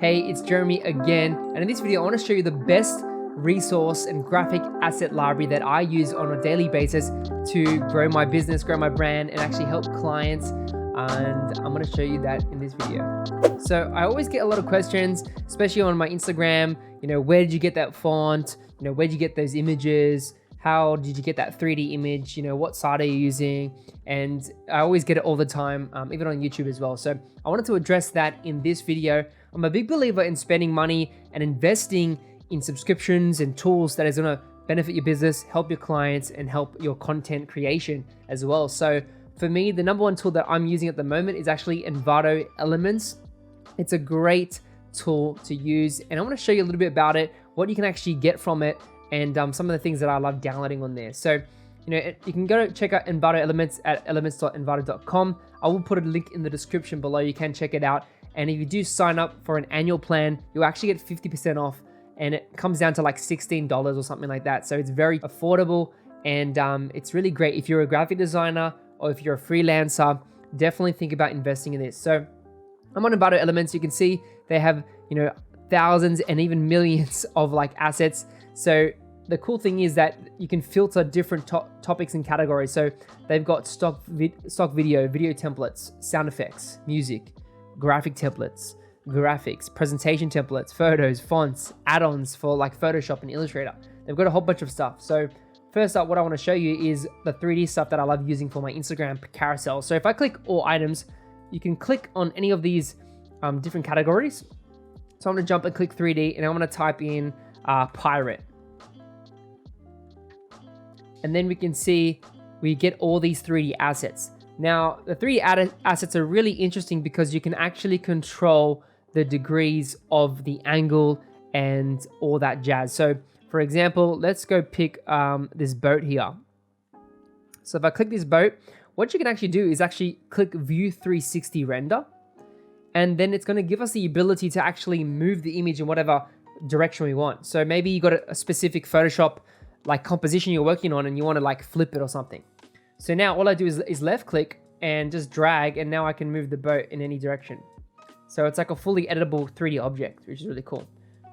Hey, it's Jeremy again, and in this video I want to show you the best resource and graphic asset library that I use on a daily basis to grow my business, grow my brand, and actually help clients. And I'm going to show you that in this video. So I always get a lot of questions, especially on my Instagram. Where did you get that font? Where did you get those images? How did you get that 3D image? What site are you using? And I always get it all the time, even on YouTube as well. So I wanted to address that in this video. I'm a big believer in spending money and investing in subscriptions and tools that is going to benefit your business, help your clients, and help your content creation as well. So for me, the number one tool that I'm using at the moment is actually Envato Elements. It's a great tool to use, and I want to show you a little bit about it, what you can actually get from it, and some of the things that I love downloading on there. So, you can go check out Envato Elements at elements.envato.com. I will put a link in the description below. You can check it out. And if you do sign up for an annual plan, you'll actually get 50% off, and it comes down to like $16 or something like that. So it's very affordable, and it's really great if you're a graphic designer or if you're a freelancer. Definitely think about investing in this. So I'm on Envato Elements. You can see they have thousands and even millions of like assets. So the cool thing is that you can filter different topics and categories. So they've got stock video templates, sound effects, music, graphic templates, graphics, presentation templates, photos, fonts, add-ons for like Photoshop and Illustrator. They've got a whole bunch of stuff. So first up, what I want to show you is the 3D stuff that I love using for my Instagram carousel. So if I click all items, you can click on any of these different categories. So I'm going to jump and click 3D, and I'm going to type in pirate. And then we can see we get all these 3D assets. Now, the 3D assets are really interesting because you can actually control the degrees of the angle and all that jazz. So, for example, let's go pick this boat here. So if I click this boat, what you can actually do is actually click View 360 Render. And then it's going to give us the ability to actually move the image in whatever direction we want. So maybe you got a specific Photoshop like composition you're working on and you want to like flip it or something. So now all I do is left click and just drag, and now I can move the boat in any direction. So it's like a fully editable 3D object, which is really cool.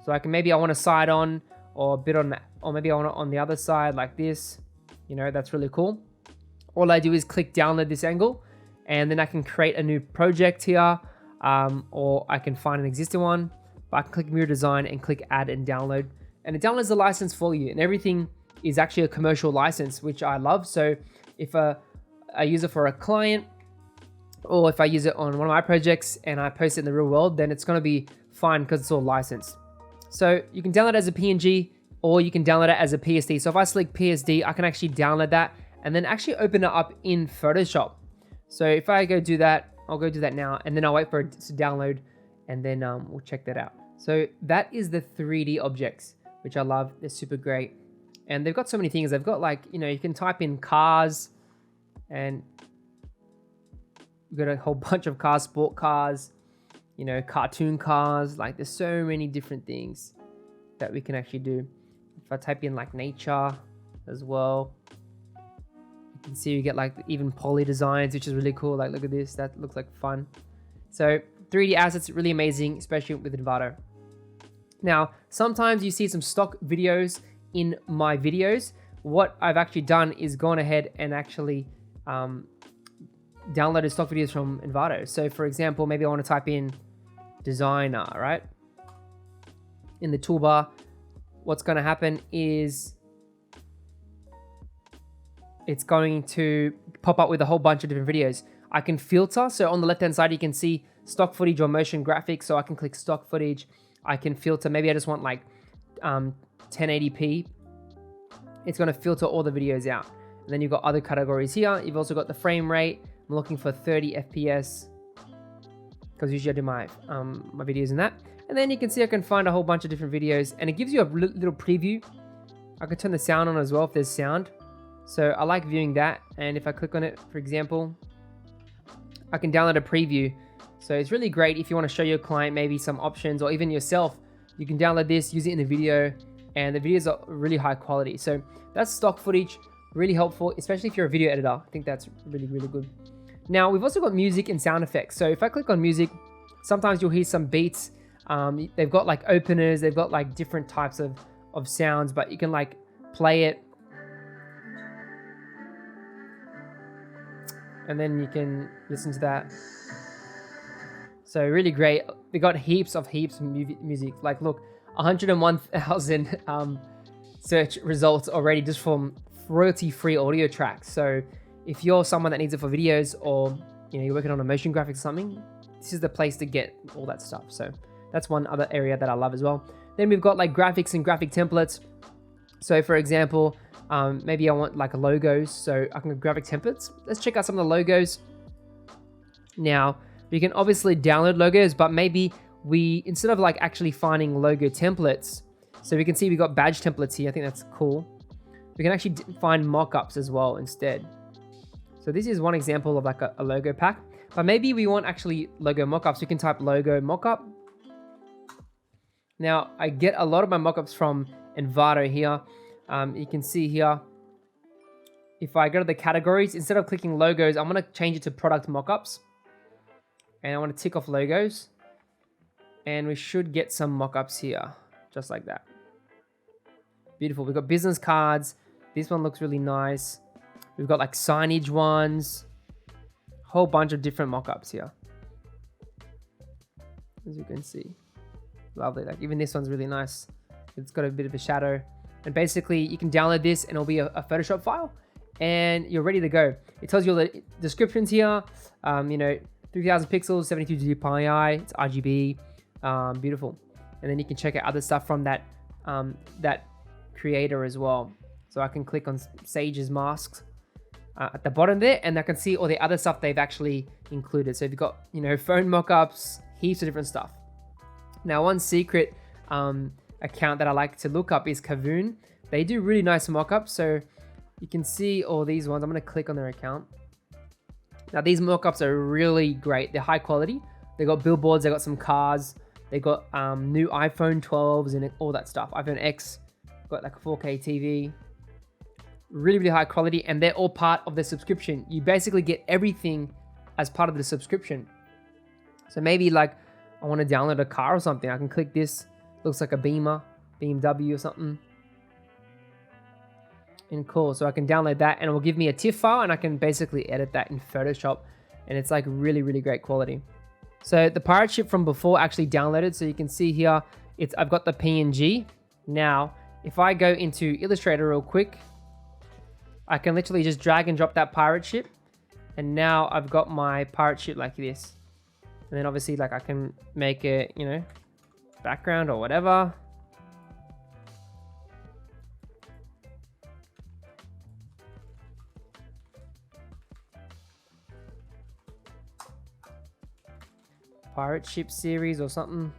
So I want to side on or a bit on that, or maybe I want it on the other side like this. That's really cool. All I do is click download this angle, and then I can create a new project here, or I can find an existing one. But I can click Mura Design and click add and download, and it downloads the license for you, and everything is actually a commercial license, which I love. So if I use it for a client, or if I use it on one of my projects and I post it in the real world, then it's going to be fine because it's all licensed. So you can download it as a PNG, or you can download it as a PSD. So if I select PSD, I can actually download that and then actually open it up in Photoshop. So if I go do that, I'll go do that now, and then I'll wait for it to download, and then we'll check that out. So that is the 3D objects, which I love. They're super great. And they've got so many things. They've got like, you can type in cars, and we've got a whole bunch of cars, sport cars, cartoon cars. Like there's so many different things that we can actually do. If I type in like nature as well, you can see you get like even poly designs, which is really cool. Like look at this, that looks like fun. So 3D assets, really amazing, especially with Envato. Now, sometimes you see some stock videos in my videos. What I've actually done is gone ahead and actually downloaded stock videos from Envato. So for example, maybe I want to type in designer, right? In the toolbar, what's going to happen is it's going to pop up with a whole bunch of different videos. I can filter. So on the left-hand side, you can see stock footage or motion graphics. So I can click stock footage. I can filter. Maybe I just want like 1080p. It's going to filter all the videos out. And then you've got other categories here. You've also got the frame rate. I'm looking for 30 FPS because usually I do my videos in that. And then you can see I can find a whole bunch of different videos, and it gives you a little preview. I can turn the sound on as well if there's sound. So I like viewing that. And if I click on it, for example, I can download a preview. So it's really great if you want to show your client maybe some options, or even yourself. You can download this, use it in the video, and the videos are really high quality. So that's stock footage, really helpful, especially if you're a video editor. I think that's really, really good. Now, we've also got music and sound effects. So if I click on music, sometimes you'll hear some beats They've got like openers, they've got like different types of sounds, but you can like play it. And then you can listen to that. So really great. They got heaps of music. Like look, 101,000 search results already just from royalty-free audio tracks. So if you're someone that needs it for videos, or you're working on a motion graphics or something, this is the place to get all that stuff. So that's one other area that I love as well. Then we've got like graphics and graphic templates. So for example, maybe I want like logos, so I can go graphic templates. Let's check out some of the logos. Now, we can obviously download logos, but maybe instead of like actually finding logo templates, so we can see we got badge templates here. I think that's cool. We can actually find mockups as well instead. So this is one example of like a logo pack, but maybe we want actually logo mockups. We can type logo mockup. Now I get a lot of my mockups from Envato here. You can see here, if I go to the categories, instead of clicking logos, I'm going to change it to product mockups. And I want to tick off logos. And we should get some mockups here, just like that. Beautiful. We've got business cards. This one looks really nice. We've got like signage ones. Whole bunch of different mockups here. As you can see. Lovely. Like even this one's really nice. It's got a bit of a shadow. And basically you can download this and it'll be a Photoshop file. And you're ready to go. It tells you all the descriptions here. 3000 pixels, 72 dpi. It's RGB. Beautiful. And then you can check out other stuff from that creator as well. So I can click on Sage's masks at the bottom there, and I can see all the other stuff they've actually included. So if you've got phone mockups, heaps of different stuff. Now one secret account that I like to look up is Kavoon. They do really nice mockups, so you can see all these ones. I'm going to click on their account. Now these mockups are really great. They're high quality. They got billboards, they got some cars, they got new iPhone 12s and all that stuff. iPhone X, got like a 4K TV. Really, really high quality, and they're all part of the subscription. You basically get everything as part of the subscription. So maybe like I want to download a car or something. I can click this. Looks like a Beamer, BMW or something. And cool. So I can download that and it will give me a TIFF file, and I can basically edit that in Photoshop. And it's like really, really great quality. So the pirate ship from before actually downloaded. So you can see here, I've got the PNG. Now, if I go into Illustrator real quick, I can literally just drag and drop that pirate ship. And now I've got my pirate ship like this. And then obviously like I can make it, background or whatever. Pirate ship series or something.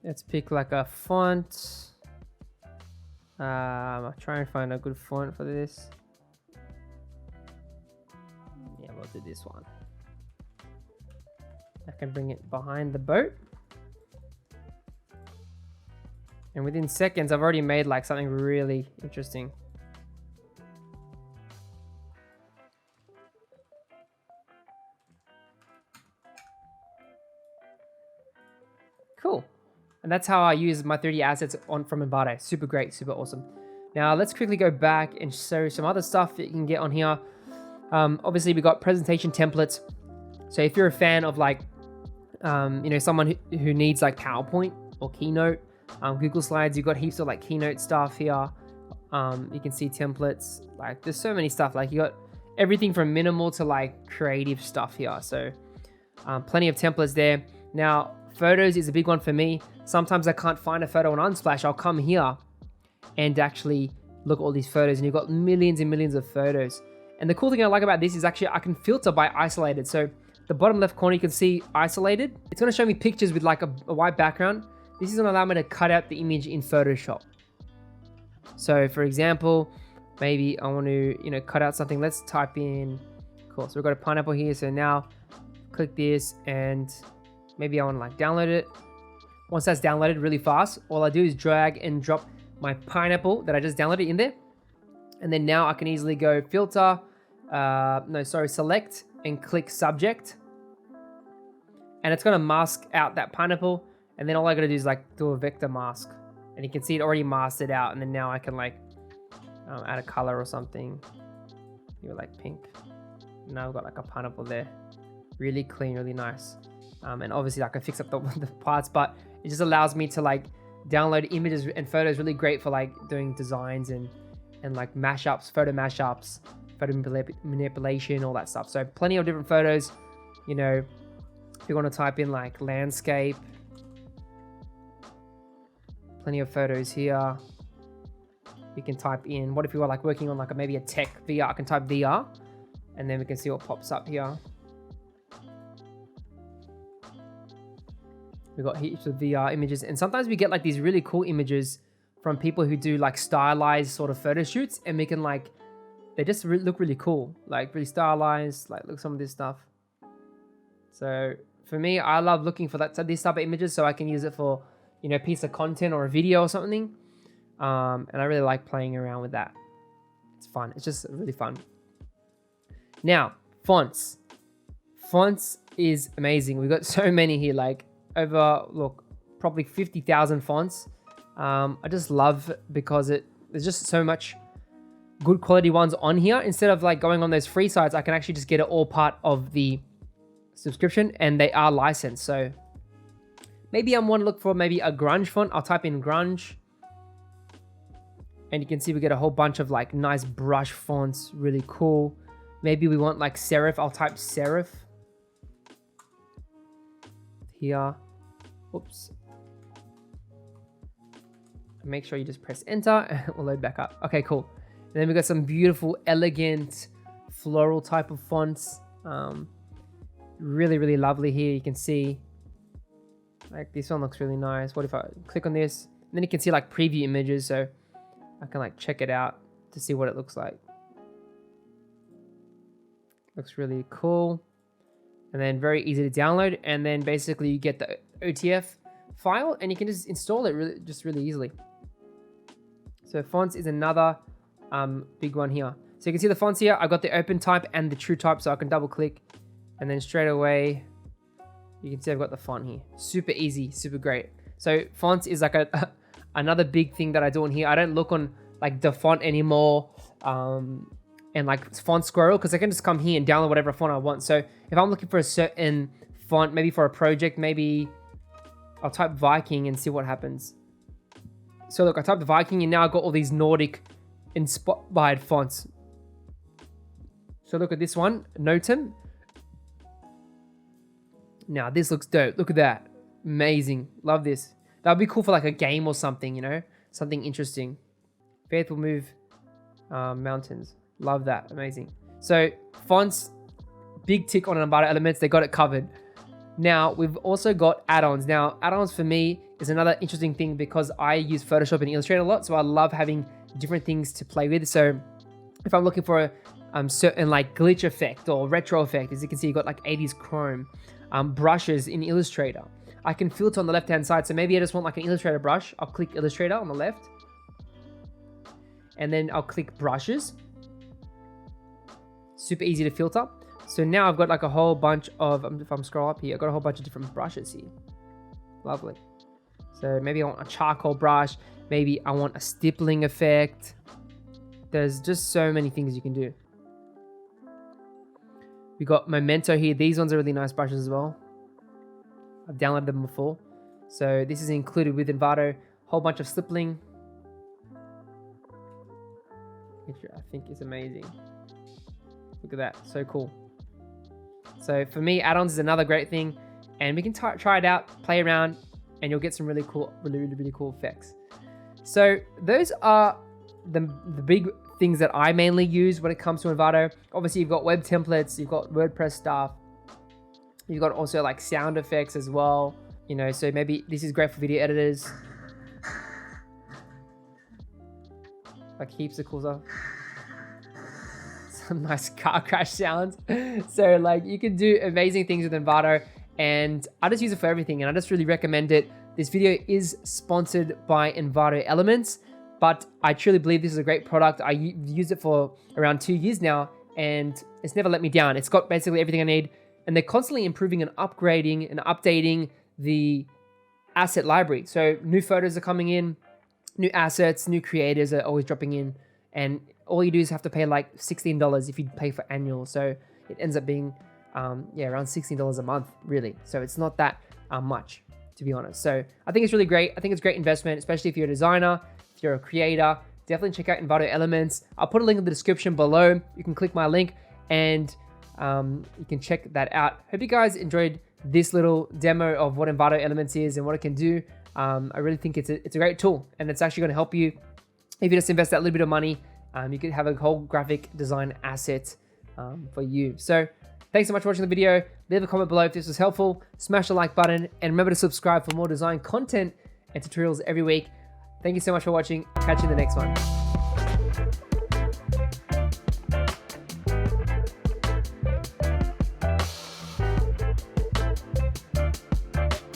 Let's pick like a font. I'll try and find a good font for this. Yeah, we'll do this one. I can bring it behind the boat. And within seconds, I've already made like something really interesting. Cool. And that's how I use my 3D assets from Envato. Super great, super awesome. Now let's quickly go back and show some other stuff that you can get on here. Obviously we got presentation templates. So if you're a fan of like, someone who needs like PowerPoint or Keynote, Google Slides, you've got heaps of like Keynote stuff here. You can see templates, like there's so many stuff. Like you got everything from minimal to like creative stuff here. So plenty of templates there. Now, photos is a big one for me. Sometimes I can't find a photo on Unsplash. I'll come here and actually look at all these photos, and you've got millions and millions of photos. And the cool thing I like about this is actually I can filter by isolated. So the bottom left corner, you can see isolated. It's going to show me pictures with like a white background. This is going to allow me to cut out the image in Photoshop. So for example, maybe I want to, cut out something. Let's type in, cool. So we've got a pineapple here. So now click this and maybe I want to like download it. Once that's downloaded really fast, all I do is drag and drop my pineapple that I just downloaded in there. And then now I can easily go filter, select and click subject. and it's gonna mask out that pineapple. And then all I gotta do is like do a vector mask, and you can see it already masked it out. And then now I can like add a color or something. You like pink. Now I've got like a pineapple there. Really clean, really nice. And obviously I can fix up the parts, but it just allows me to like download images and photos. Really great for like doing designs and like mashups, photo manipulation, all that stuff. So plenty of different photos. You know, if you want to type in like landscape, plenty of photos here. You can type in, what if you were like working on like maybe a tech VR? I can type VR, and then we can see what pops up here. We've got heaps of VR images, and sometimes we get like these really cool images from people who do like stylized sort of photo shoots, and we can like, they just look really cool, like really stylized. Like look at some of this stuff. So for me, I love looking for this type of images, so I can use it for, you know, a piece of content or a video or something. And I really like playing around with that. It's fun. It's just really fun. Now, fonts. Fonts is amazing. We've got so many here, like over, look, probably 50,000 fonts. I just love because there's just so much good quality ones on here. Instead of like going on those free sites, I can actually just get it all part of the subscription, and they are licensed. So maybe I want to look for maybe a grunge font. I'll type in grunge, and you can see we get a whole bunch of like nice brush fonts, really cool. Maybe we want like serif. I'll type serif here. Oops. Make sure you just press enter and it will load back up. Okay, cool. And then we got some beautiful, elegant, floral type of fonts. Really, really lovely here. You can see like this one looks really nice. What if I click on this? And then you can see like preview images, so I can like check it out to see what it looks like. Looks really cool. And then very easy to download. And then basically you get the OTF file and you can just install it really easily. So fonts is another big one here. So you can see the fonts here. I've got the open type and the true type, so I can double click. And then straight away, you can see I've got the font here. Super easy, super great. So fonts is like another big thing that I do on here. I don't look on like the font anymore and like font squirrel, because I can just come here and download whatever font I want. So if I'm looking for a certain font, maybe for a project, maybe I'll type Viking and see what happens. So look, I typed Viking and now I've got all these Nordic inspired fonts. So look at this one, Notum. Now this looks dope. Look at that. Amazing. Love this. That would be cool for like a game or something, you know? Something interesting. Faith will move mountains. Love that. Amazing. So fonts, big tick on Envato Elements. They got it covered. Now we've also got add-ons. Now add-ons for me is another interesting thing because I use Photoshop and Illustrator a lot. So I love having different things to play with. So if I'm looking for a certain like glitch effect or retro effect, as you can see, you got like 80s chrome. Brushes in Illustrator. I can filter on the left hand side, so maybe I just want like an Illustrator brush. I'll click Illustrator on the left and then I'll click brushes. Super easy to filter. So now I've got like a whole bunch of, if I'm scroll up here, I've got a whole bunch of different brushes here. Lovely. So maybe I want a charcoal brush, maybe I want a stippling effect. There's just so many things you can do. We got Memento here. These ones are really nice brushes as well. I've downloaded them before. So this is included with Envato. Whole bunch of stippling, which I think is amazing. Look at that. So cool. So for me, add-ons is another great thing. And we can try it out, play around, and you'll get some really cool, really cool effects. So those are the big things that I mainly use when it comes to Envato. Obviously, you've got web templates, you've got WordPress stuff, you've got also like sound effects as well. You know, so maybe this is great for video editors. Like heaps of cool stuff. Some nice car crash sounds. So like you can do amazing things with Envato, and I just use it for everything, and I just really recommend it. This video is sponsored by Envato Elements, but I truly believe this is a great product. I've used it for around 2 years now, and it's never let me down. It's got basically everything I need. and they're constantly improving and upgrading and updating the asset library. So new photos are coming in, new assets, new creators are always dropping in, and all you do is have to pay like $16 if you pay for annual. So it ends up being around $16 a month, really. So it's not that much, to be honest. So I think it's really great. I think it's a great investment, especially if you're a designer, if you're a creator. Definitely check out Envato Elements. I'll put a link in the description below. You can click my link and you can check that out. Hope you guys enjoyed this little demo of what Envato Elements is and what it can do. I really think it's a great tool, and it's actually going to help you if you just invest that little bit of money. You could have a whole graphic design asset for you. So thanks so much for watching the video. Leave a comment below if this was helpful. Smash the like button and remember to subscribe for more design content and tutorials every week. Thank you so much for watching. Catch you in the next one.